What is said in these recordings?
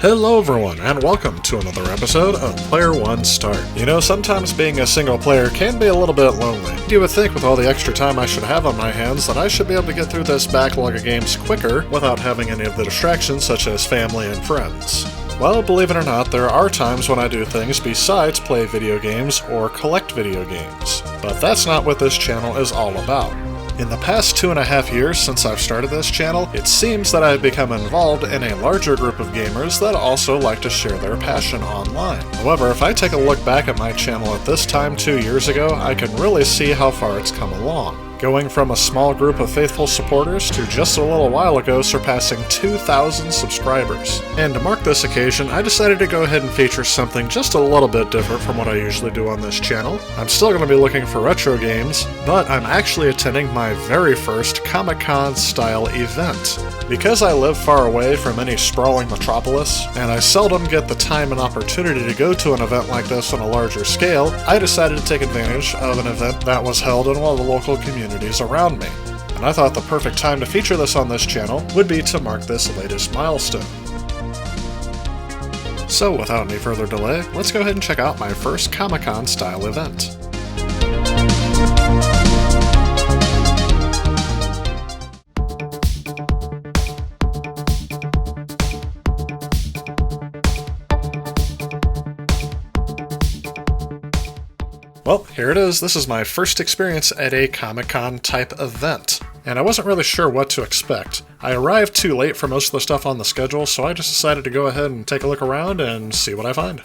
Hello everyone, and welcome to another episode of Player One Start. You know, sometimes being a single player can be a little bit lonely. You would think with all the extra time I should have on my hands that I should be able to get through this backlog of games quicker without having any of the distractions such as family and friends. Well, believe it or not, there are times when I do things besides play video games or collect video games. But that's not what this channel is all about. In the past 2.5 years since I've started this channel, it seems that I've become involved in a larger group of gamers that also like to share their passion online. However, if I take a look back at my channel at this time 2 years ago, I can really see how far it's come along. Going from a small group of faithful supporters to just a little while ago surpassing 2,000 subscribers. And to mark this occasion, I decided to go ahead and feature something just a little bit different from what I usually do on this channel. I'm still going to be looking for retro games, but I'm actually attending my very first Comic-Con style event. Because I live far away from any sprawling metropolis, and I seldom get the time and opportunity to go to an event like this on a larger scale, I decided to take advantage of an event that was held in one of the local communities around me. And I thought the perfect time to feature this on this channel would be to mark this latest milestone. So without any further delay, let's go ahead and check out my first Comic-Con style event. Well, here it is. This is my first experience at a Comic-Con type event, and I wasn't really sure what to expect. I arrived too late for most of the stuff on the schedule, so I just decided to go ahead and take a look around and see what I find.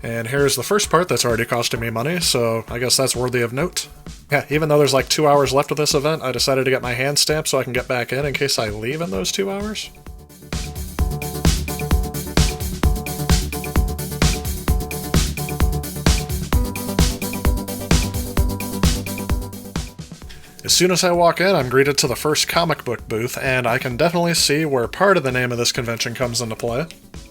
And here's the first part that's already costing me money, so I guess that's worthy of note. Yeah, even though there's like 2 hours left of this event, I decided to get my hand stamped so I can get back in case I leave in those 2 hours. As soon as I walk in, I'm greeted to the first comic book booth, and I can definitely see where part of the name of this convention comes into play.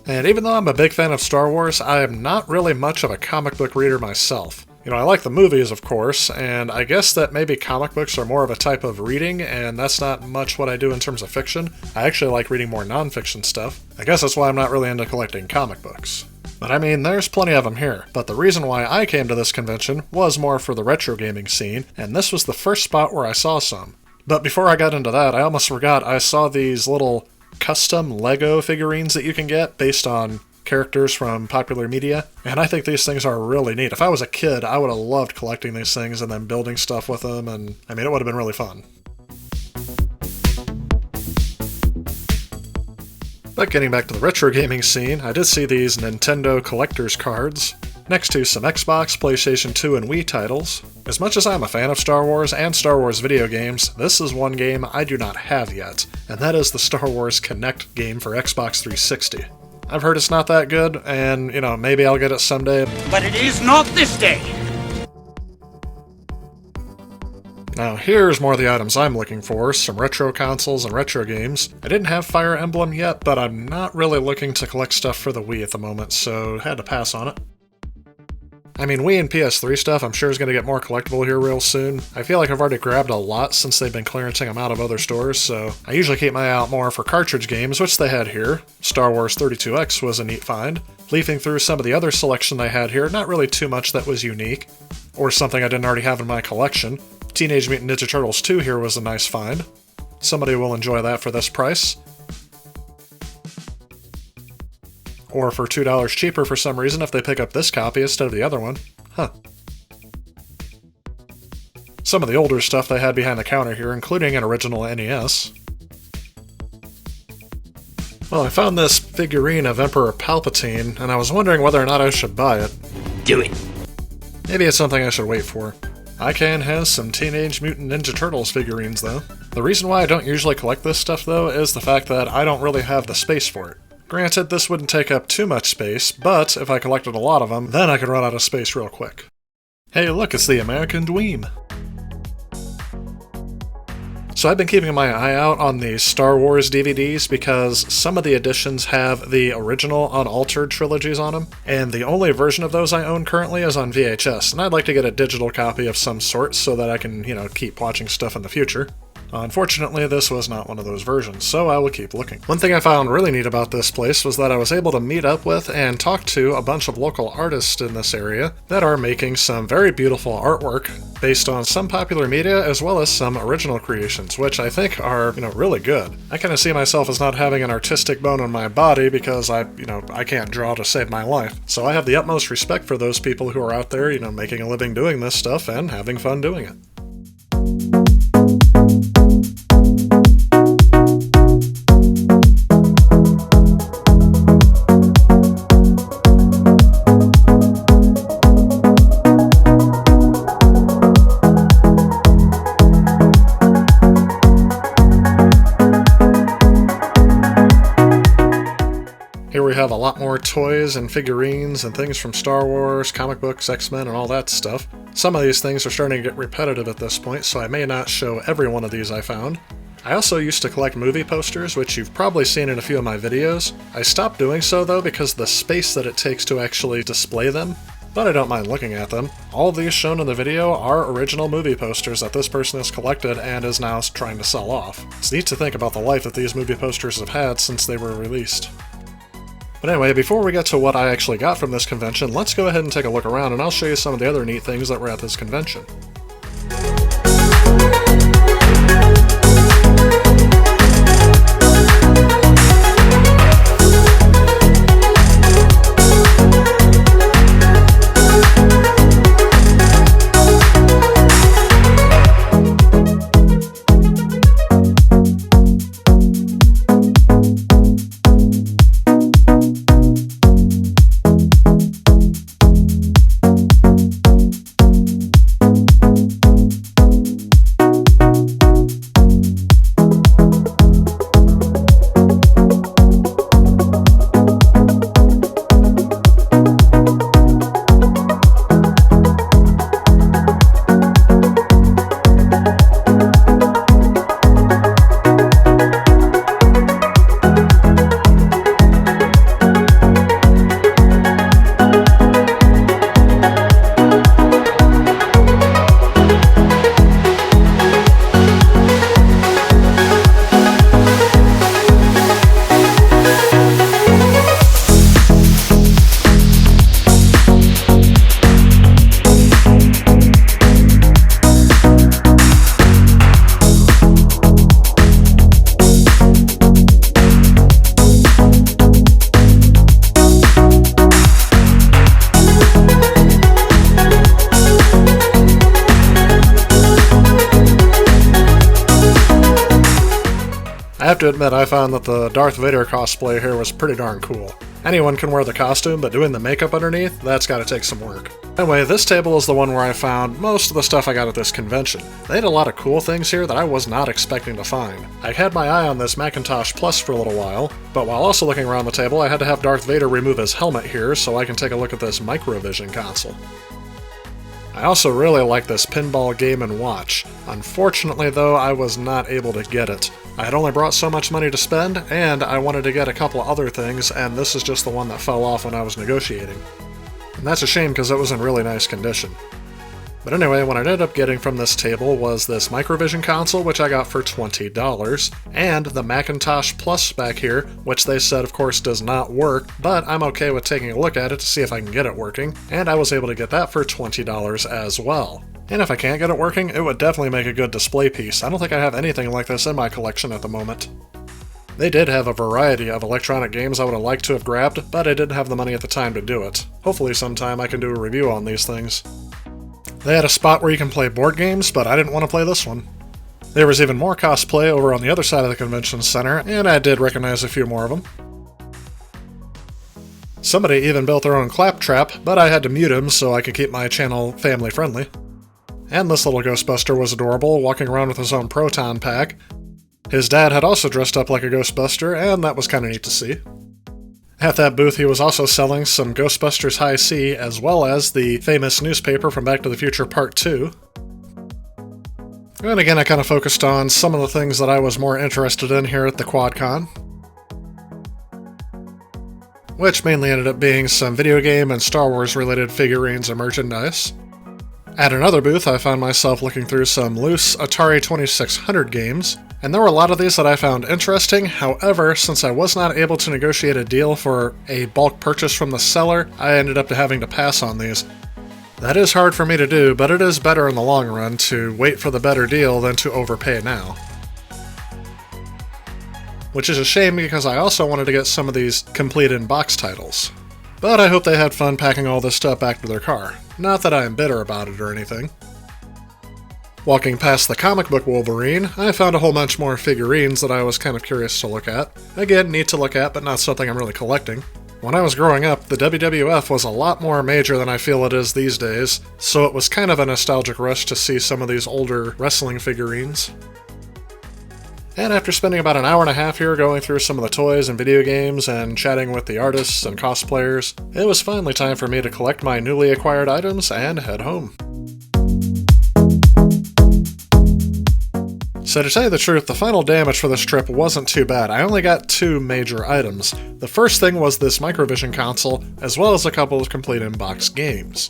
And even though I'm a big fan of Star Wars, I am not really much of a comic book reader myself. You know, I like the movies, of course, and I guess that maybe comic books are more of a type of reading, and that's not much what I do in terms of fiction. I actually like reading more non-fiction stuff. I guess that's why I'm not really into collecting comic books. But I mean, there's plenty of them here. But the reason why I came to this convention was more for the retro gaming scene, and this was the first spot where I saw some. But before I got into that, I almost forgot I saw these little custom Lego figurines that you can get based on characters from popular media, and I think these things are really neat. If I was a kid, I would have loved collecting these things and then building stuff with them, and I mean, it would have been really fun. But getting back to the retro gaming scene, I did see these Nintendo collector's cards, next to some Xbox, PlayStation 2, and Wii titles. As much as I'm a fan of Star Wars and Star Wars video games, this is one game I do not have yet, and that is the Star Wars Kinect game for Xbox 360. I've heard it's not that good, and, you know, maybe I'll get it someday. But it is not this day! Now here's more of the items I'm looking for, some retro consoles and retro games. I didn't have Fire Emblem yet, but I'm not really looking to collect stuff for the Wii at the moment, so had to pass on it. I mean, Wii and PS3 stuff I'm sure is going to get more collectible here real soon. I feel like I've already grabbed a lot since they've been clearancing them out of other stores, so I usually keep my eye out more for cartridge games, which they had here. Star Wars 32X was a neat find. Leafing through some of the other selection they had here, not really too much that was unique, or something I didn't already have in my collection. Teenage Mutant Ninja Turtles 2 here was a nice find. Somebody will enjoy that for this price. Or for $2 cheaper for some reason if they pick up this copy instead of the other one. Huh. Some of the older stuff they had behind the counter here, including an original NES. Well, I found this figurine of Emperor Palpatine, and I was wondering whether or not I should buy it. Do it! Maybe it's something I should wait for. ICANN has some Teenage Mutant Ninja Turtles figurines, though. The reason why I don't usually collect this stuff, though, is the fact that I don't really have the space for it. Granted, this wouldn't take up too much space, but if I collected a lot of them, then I could run out of space real quick. Hey look, it's the American Dweem! So I've been keeping my eye out on the Star Wars DVDs because some of the editions have the original unaltered trilogies on them, and the only version of those I own currently is on VHS, and I'd like to get a digital copy of some sort so that I can, you know, keep watching stuff in the future. Unfortunately, this was not one of those versions, so I will keep looking. One thing I found really neat about this place was that I was able to meet up with and talk to a bunch of local artists in this area that are making some very beautiful artwork based on some popular media as well as some original creations, which I think are, really good. I kind of see myself as not having an artistic bone in my body because I can't draw to save my life. So I have the utmost respect for those people who are out there, making a living doing this stuff and having fun doing it. Here we have a lot more toys and figurines and things from Star Wars, comic books, X-Men, and all that stuff. Some of these things are starting to get repetitive at this point, so I may not show every one of these I found. I also used to collect movie posters, which you've probably seen in a few of my videos. I stopped doing so though because of the space that it takes to actually display them, but I don't mind looking at them. All of these shown in the video are original movie posters that this person has collected and is now trying to sell off. It's neat to think about the life that these movie posters have had since they were released. But anyway, before we get to what I actually got from this convention, let's go ahead and take a look around and I'll show you some of the other neat things that were at this convention. I have to admit, I found that the Darth Vader cosplay here was pretty darn cool. Anyone can wear the costume, but doing the makeup underneath, that's gotta take some work. Anyway, this table is the one where I found most of the stuff I got at this convention. They had a lot of cool things here that I was not expecting to find. I had my eye on this Macintosh Plus for a little while, but while also looking around the table, I had to have Darth Vader remove his helmet here so I can take a look at this Microvision console. I also really like this pinball Game & Watch. Unfortunately though, I was not able to get it. I had only brought so much money to spend, and I wanted to get a couple of other things, and this is just the one that fell off when I was negotiating. And that's a shame because it was in really nice condition. But anyway, what I ended up getting from this table was this Microvision console, which I got for $20, and the Macintosh Plus back here, which they said of course does not work, but I'm okay with taking a look at it to see if I can get it working, and I was able to get that for $20 as well. And if I can't get it working, it would definitely make a good display piece. I don't think I have anything like this in my collection at the moment. They did have a variety of electronic games I would have liked to have grabbed, but I didn't have the money at the time to do it. Hopefully sometime I can do a review on these things. They had a spot where you can play board games, but I didn't want to play this one. There was even more cosplay over on the other side of the convention center, and I did recognize a few more of them. Somebody even built their own claptrap, but I had to mute him so I could keep my channel family friendly. And this little Ghostbuster was adorable, walking around with his own proton pack. His dad had also dressed up like a Ghostbuster, and that was kind of neat to see. At that booth, he was also selling some Ghostbusters High C, as well as the famous newspaper from Back to the Future Part 2. And again, I kind of focused on some of the things that I was more interested in here at the QuadCon, which mainly ended up being some video game and Star Wars related figurines and merchandise. At another booth, I found myself looking through some loose Atari 2600 games, and there were a lot of these that I found interesting. However, since I was not able to negotiate a deal for a bulk purchase from the seller, I ended up having to pass on these. That is hard for me to do, but it is better in the long run to wait for the better deal than to overpay now. Which is a shame because I also wanted to get some of these complete in-box titles. But I hope they had fun packing all this stuff back to their car. Not that I am bitter about it or anything. Walking past the comic book Wolverine, I found a whole bunch more figurines that I was kind of curious to look at. Again, neat to look at, but not something I'm really collecting. When I was growing up, the WWF was a lot more major than I feel it is these days, so it was kind of a nostalgic rush to see some of these older wrestling figurines. And after spending about an hour and a half here going through some of the toys and video games and chatting with the artists and cosplayers, it was finally time for me to collect my newly acquired items and head home. So to tell you the truth, the final damage for this trip wasn't too bad. I only got 2 major items. The first thing was this Microvision console, as well as a couple of complete in-box games.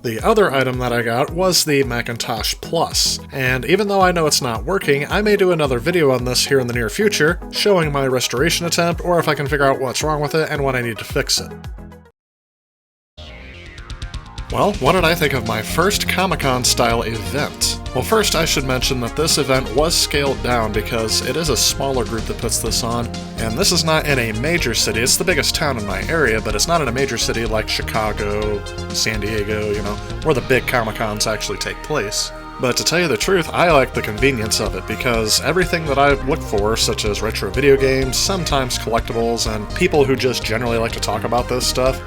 The other item that I got was the Macintosh Plus, and even though I know it's not working, I may do another video on this here in the near future, showing my restoration attempt, or if I can figure out what's wrong with it and when I need to fix it. Well, what did I think of my first Comic-Con style event? Well, first I should mention that this event was scaled down because it is a smaller group that puts this on, and this is not in a major city. It's the biggest town in my area, but it's not in a major city like Chicago, San Diego, where the big Comic-Cons actually take place. But to tell you the truth, I like the convenience of it because everything that I look for, such as retro video games, sometimes collectibles, and people who just generally like to talk about this stuff,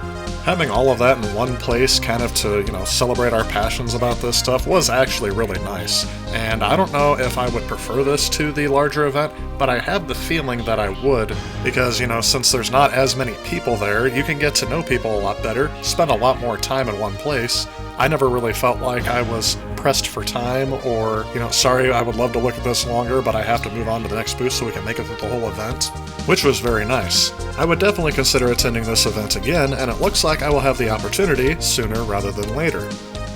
having all of that in one place kind of to, celebrate our passions about this stuff was actually really nice. And I don't know if I would prefer this to the larger event, but I have the feeling that I would because, since there's not as many people there, you can get to know people a lot better, spend a lot more time in one place. I never really felt like I was pressed for time or, sorry, I would love to look at this longer, but I have to move on to the next booth so we can make it through the whole event, which was very nice. I would definitely consider attending this event again, and it looks like I will have the opportunity sooner rather than later.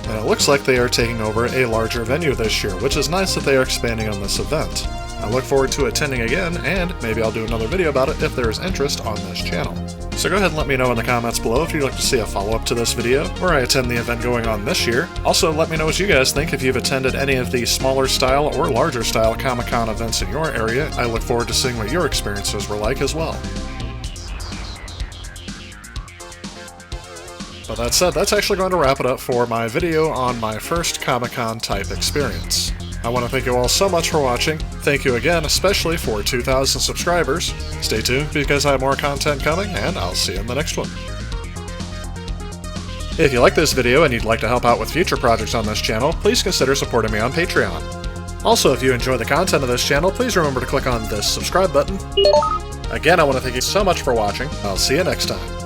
And it looks like they are taking over a larger venue this year, which is nice that they are expanding on this event. I look forward to attending again, and maybe I'll do another video about it if there is interest on this channel. So go ahead and let me know in the comments below if you'd like to see a follow-up to this video, or I attend the event going on this year. Also, let me know what you guys think if you've attended any of the smaller style or larger style Comic-Con events in your area. I look forward to seeing what your experiences were like as well. But that said, that's actually going to wrap it up for my video on my first Comic-Con type experience. I want to thank you all so much for watching. Thank you again, especially for 2,000 subscribers. Stay tuned because I have more content coming, and I'll see you in the next one. If you like this video and you'd like to help out with future projects on this channel, please consider supporting me on Patreon. Also, if you enjoy the content of this channel, please remember to click on this subscribe button. Again, I want to thank you so much for watching. I'll see you next time.